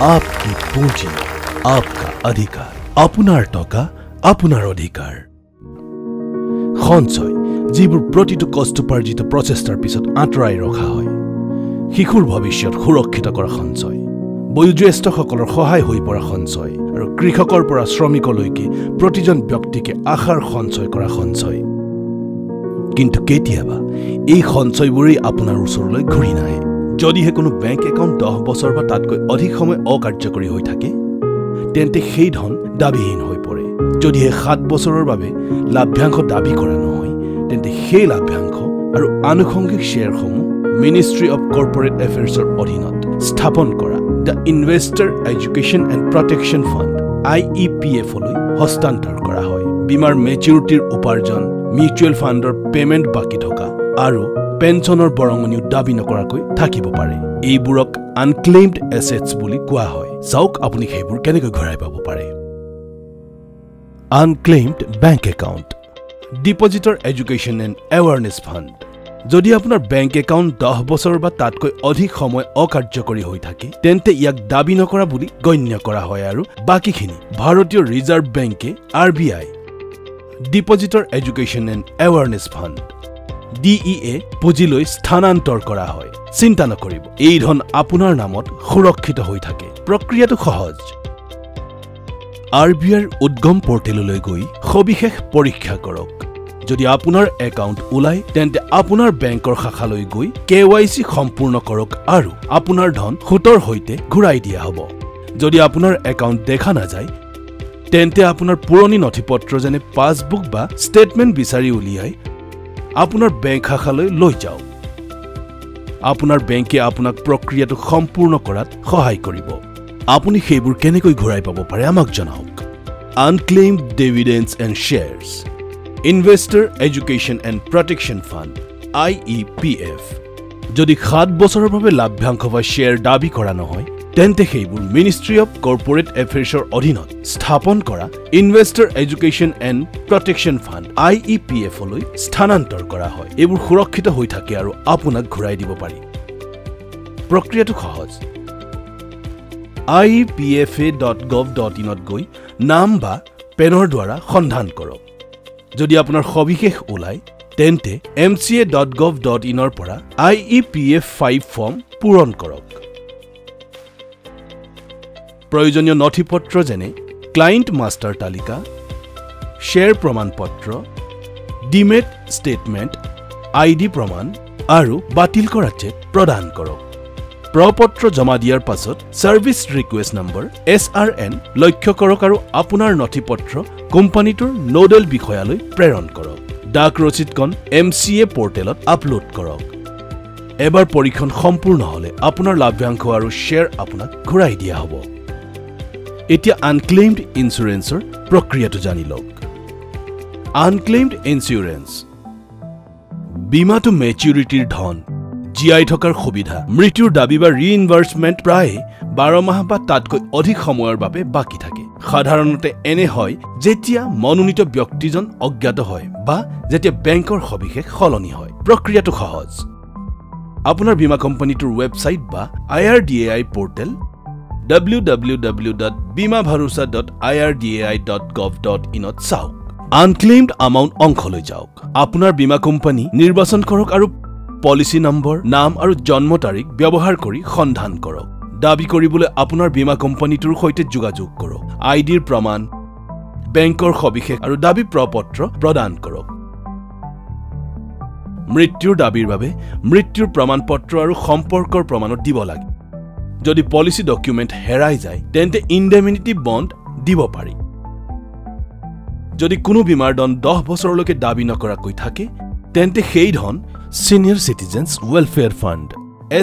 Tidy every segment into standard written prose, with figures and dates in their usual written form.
आपकी पूंजी आपका अधिकार আপোনাৰ টকা আপোনাৰ অধিকাৰ সঞ্চয় যিবোৰ প্ৰতিটো কষ্টপাৰ্জিত প্ৰচেষ্টাৰ পিছত আঁতৰাই ৰখা হয় শিশুৰ ভৱিষ্যত সুৰক্ষিত কৰা সঞ্চয় বয়োজ্যেষ্ঠসকলৰ সহায় হৈ পৰা সঞ্চয় আৰু কৃষকৰ পৰা শ্ৰমিকলৈকে প্ৰতিজন ব্যক্তিকে আশাৰ সঞ্চয় কৰা সঞ্চয় কিন্তু কেতিয়াবা এই সঞ্চয়বোৰেই আপোনাৰ ওচৰলৈ ঘূৰি নাহে যদিহে কোনো বেংক একাউণ্ট 10 বছৰ বা তাতকৈ অধিক সময় অকাৰ্যকৰী হৈ থাকে তেন্তে সেই ধন দাবীহীন হৈ পৰে যদিহে 7 বছৰৰ বাবে লাভ্যাংশ দাবী কৰা নহয় তেন্তে সেই লাভ্যাংশ আৰু আনুষংগিক শ্বেয়াৰসমূহ মিনিষ্ট্ৰী অফ কৰ্পোৰেট এফেয়াৰ্ছৰ অধীনত স্থাপন কৰা the investor education and protection fund IEPF লৈ হস্তান্তৰ কৰা হয় বীমাৰ মেচিউৰিটিৰ উপাৰ্জন মিউচুৱেল ফাণ্ডৰ পেমেণ্ট বাকি থকা আৰু পেঞ্চনৰ বৰঙনিও দাবী নকৰাকৈ থাকিব পাৰে এইবোৰক আনক্লেইমড এছেটছ বুলি কোৱা হয় চাওক আপুনি সেইবোৰ কেনেকৈ ঘূৰাই পাব পাৰে unclaimed bank account depositor education and awareness fund যদি আপোনাৰ বেংক একাউণ্ট 10 বছৰ বা তাতকৈ অধিক সময় অকাৰ্যকৰী হৈ থাকে তেন্তে ইয়াক দাবী নকৰা বুলি গণ্য কৰা হয় আৰু বাকিখিনি ভাৰতীয় ৰিজাৰ্ভ বেংকে RBI depositor education and awareness fund DEA পুঁজিলৈ স্থানান্তৰ কৰা হয় চিন্তা নকৰিব এই ধন আপোনাৰ নামত সুৰক্ষিত হৈ থাকে প্ৰক্ৰিয়াটো সহজ RBIৰ উদ্গম পৰ্টেললৈ গৈ সবিশেষ পৰীক্ষা কৰক যদি আপোনাৰ একাউণ্ট ওলাই তেন্তে আপোনাৰ বেংকৰ শাখালৈ গৈ KYC সম্পূৰ্ণ কৰক আৰু আপোনাৰ ধন সুতৰ সৈতে ঘূৰাই দিয়া হ'ব যদি আপোনাৰ একাউণ্ট দেখা নাযায় তেন্তে আপোনাৰ পুৰণি নথিপত্ৰ যেনে পাছবুক বা ষ্টেটমেণ্ট বিচাৰি উলিয়াই আপোনাৰ বেংক শাখালৈ লৈ যাওক আপোনাৰ বেংকে আপোনাক প্ৰক্ৰিয়াটো সম্পূৰ্ণ কৰাত সহায় কৰিব আপুনি সেইবোৰ কেনেকৈ ঘূৰাই পাব পাৰে আমাক জনাওক unclaimed dividends and shares investor education and protection fund IEPF যদি 7 বছৰৰ বাবে লাভ্যাংশ বা শ্বেয়াৰ দাবী কৰা নহয় তেন্তে সেইবোৰ মিনিষ্ট্ৰী অফ কৰ্পোৰেট এফেয়াৰ্ছৰ অধীনত স্থাপন কৰা investor education and protection fund IEPF লৈ স্থানান্তৰ কৰা হয় এইবোৰ সুৰক্ষিত হৈ থাকে আৰু আপোনাক ঘূৰাই দিব পাৰি প্ৰক্ৰিয়াটো সহজ IEPFA.gov.in ত গৈ নাম বা পেনৰ দ্বাৰা সন্ধান কৰক যদি আপোনাৰ সবিশেষ ওলাই তেন্তে MCA.gov.in ৰ পৰা IEPF 5 ফৰ্ম পূৰণ কৰক প্ৰয়োজনীয় নথিপত্ৰ যেনে ক্লায়েণ্ট মাষ্টাৰ তালিকা শ্বেয়াৰ প্ৰমাণপত্ৰ ডিমেট ষ্টেটমেণ্ট ID প্ৰমাণ আৰু বাতিল কৰা চেক প্ৰদান কৰক প্ৰপত্ৰ জমা দিয়াৰ পাছত সাৰ্ভিস ৰিকুৱেষ্ট নম্বৰ SRN লক্ষ্য কৰক আৰু আপোনাৰ নথিপত্ৰ কোম্পানীটোৰ নোডেল বিষয়ালৈ প্ৰেৰণ কৰক ডাক ৰচিদখন MCA পৰ্টেলত আপলোড কৰক এবাৰ পৰীক্ষণ সম্পূৰ্ণ হলে আপোনাৰ লাভ্যাংশ আৰু শ্বেয়াৰ আপোনাক ঘূৰাই দিয়া হ'ব এতিয়া আনক্লেইমড ইনস্যুৰেন্সৰ প্ৰক্ৰিয়াটো জানি লওক আনক্লেইমড ইনস্যুৰেন্স বীমাটো মেচিউৰিটিৰ ধন জিআই থকাৰ সুবিধা মৃত্যুৰ দাবী বা ৰিইনভাৰ্সমেণ্ট প্ৰায় 12 মাহ বা তাতকৈ অধিক সময়ৰ বাবে বাকি থাকে সাধাৰণতে এনে হয় যেতিয়া মনোনীত ব্যক্তিজন অজ্ঞাত হয় বা যেতিয়া বেংকৰ সবিশেষ সলনি হয় প্ৰক্ৰিয়াটো সহজ আপোনাৰ বীমা কোম্পানীটোৰ ৱেবছাইট বা IRDAI পৰ্টেল www.bimabharosa.irdai.gov.in ত চাওক আনক্লেইমড এমাউণ্ট অংশলৈ যাওক আপোনাৰ বীমা কোম্পানী নিৰ্বাচন কৰক আৰু পলিসি নম্বৰ নাম আৰু জন্ম তাৰিখ ব্যৱহাৰ কৰি সন্ধান কৰক দাবী কৰিবলৈ আপোনাৰ বীমা কোম্পানীটোৰ সৈতে যোগাযোগ কৰক আইডিৰ প্ৰমাণ বেংকৰ সবিশেষ আৰু দাবী প্ৰপত্ৰ প্ৰদান কৰক মৃত্যুৰ দাবীৰ বাবে মৃত্যুৰ প্ৰমাণপত্ৰ আৰু সম্পৰ্কৰ প্ৰমাণত দিব লাগে যদি পলিসি ডকুমেন্ট হেৰাই যায় তেন্তে ইনডেমিনিটি বন্ড দিব পাৰি যদি কোনো বীমাৰ ধন 10 বছৰলৈকে দাবী নকৰাকৈ থাকে তেন্তে সেই ধন senior citizens welfare fund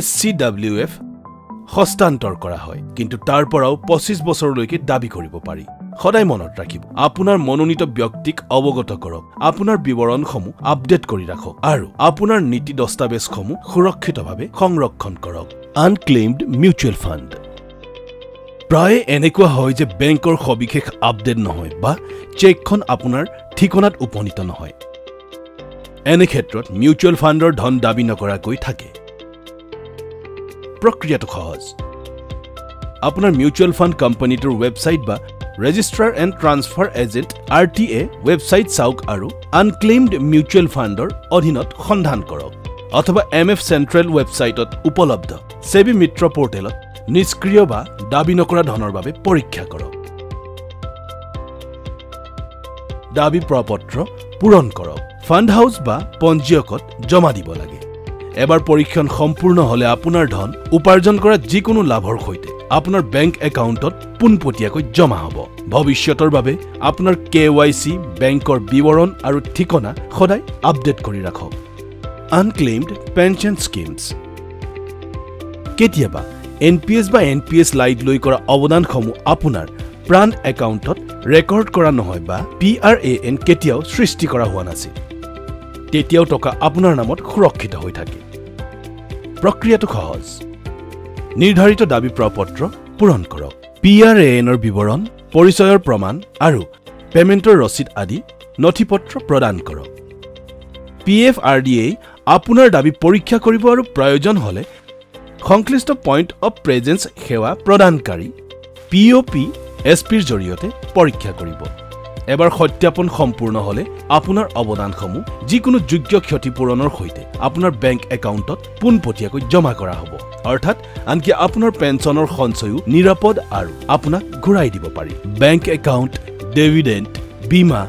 SCWF হস্তান্তৰ কৰা হয় কিন্তু তাৰ পৰাও 25 বছৰলৈকে দাবী কৰিব পাৰি সদায় মনত ৰাখিব আপোনাৰ মনোনীত ব্যক্তিক অৱগত কৰক আপোনাৰ বিৱৰণসমূহ আপডেট কৰি ৰাখক আৰু আপোনাৰ নীতি দস্তাবেজসমূহ সুৰক্ষিতভাৱে সংৰক্ষণ কৰক আনক্লেইমড মিউচুৱেল ফাণ্ড প্ৰায় এনেকুৱা হয় যে বেংকৰ সবিশেষ আপডেট নহয় বা চেকখন আপোনাৰ ঠিকনাত উপনীত নহয় এনে ক্ষেত্ৰত মিউচুৱেল ফাণ্ডৰ ধন দাবী নকৰাকৈ থাকে প্ৰক্ৰিয়াটো সহজ আপোনাৰ মিউচুৱেল ফাণ্ড কোম্পানীটোৰ ৱেবছাইট বা registrar and transfer agent RTA website চাওক আৰু আনক্লেইমড মিউচুৱেল ফাণ্ডৰ অধীনত সন্ধান কৰক অথবা MF চেণ্ট্ৰেল ৱেবছাইটত উপলব্ধ সেবি মিত্ৰ পৰ্টেলত নিষ্ক্ৰিয় বা দাবী নকৰা ধনৰ বাবে পৰীক্ষা কৰক দাবী প্ৰপত্ৰ পূৰণ কৰক ফাণ্ড হাউচ বা পঞ্জীয়কত জমা দিব লাগে এবাৰ পৰীক্ষণ সম্পূৰ্ণ হলে আপোনাৰ ধন উপাৰ্জন কৰা যিকোনো লাভৰ সৈতে আপোনাৰ বেংক একাউণ্টত পোনপটীয়াকৈ জমা হ'ব ভৱিষ্যতৰ বাবে আপোনাৰ KYC বেংকৰ বিৱৰণ আৰু ঠিকনা সদায় আপডেট কৰি ৰাখক আনক্লেইমড পেনশন স্কিমছ কেতিয়াবা NPS বা NPS লাইট লৈ কৰা অৱদানসমূহ আপোনাৰ প্ৰাণ একাউণ্টত ৰেকৰ্ড কৰা নহয় বা PRAN কেতিয়াও সৃষ্টি কৰা হোৱা নাছিল তেতিয়াও টকা আপোনাৰ নামত সুৰক্ষিত হৈ থাকে প্ৰক্ৰিয়াটো সহজ নিৰ্ধাৰিত দাবী প্ৰপত্ৰ পূৰণ কৰক PRANৰ বিৱৰণ পৰিচয়ৰ প্ৰমাণ আৰু পেমেণ্টৰ ৰচিদ আদি নথিপত্ৰ প্ৰদান কৰক PFRDA আপোনাৰ দাবী পৰীক্ষা কৰিব আৰু প্ৰয়োজন হলে সংশ্লিষ্ট পইণ্ট অফ প্ৰেজেন্স সেৱা প্ৰদানকাৰী POPSPৰ জৰিয়তে পৰীক্ষা কৰিব এবাৰ সত্যাপন সম্পূৰ্ণ হলে আপোনাৰ অৱদানসমূহ যিকোনো যোগ্য ক্ষতিপূৰণৰ সৈতে আপোনাৰ বেংক একাউণ্টত পোনপটীয়াকৈ জমা কৰা হ'ব অৰ্থাৎ আনকি আপোনাৰ পেঞ্চনৰ সঞ্চয়ও নিৰাপদ আৰু আপোনাক ঘূৰাই দিব পাৰি বেংক একাউণ্ট ডিভিডেণ্ড বীমা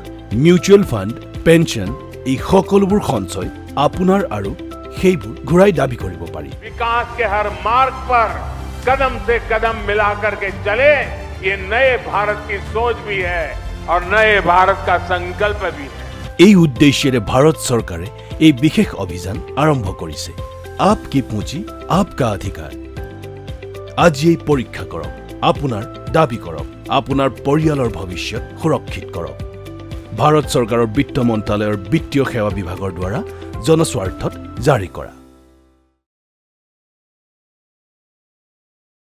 মিউচুৱেল ফাণ্ড পেঞ্চন এই সকলোবোৰ সঞ্চয় আপোনাৰ আৰু সেইবোৰ ঘূৰাই দাবী কৰিব পাৰি विकास के हर मार्ग पर कदम से कदम मिलाकर के चले ये नए भारत की सोच भी है और नए भारत का संकल्प भी है এই উদ্দেশ্যেৰে ভাৰত চৰকাৰে এই বিশেষ অভিযান আৰম্ভ কৰিছে আপকি পুঁজি আপকা অধিকাৰ আজি এই পৰীক্ষা কৰক আপোনাৰ দাবী কৰক আপোনাৰ পৰিয়ালৰ ভৱিষ্যত সুৰক্ষিত কৰক ভাৰত চৰকাৰৰ বিত্ত মন্ত্ৰালয়ৰ বিত্তীয় সেৱা বিভাগৰ দ্বাৰা জনস্বাৰ্থত জাৰি কৰা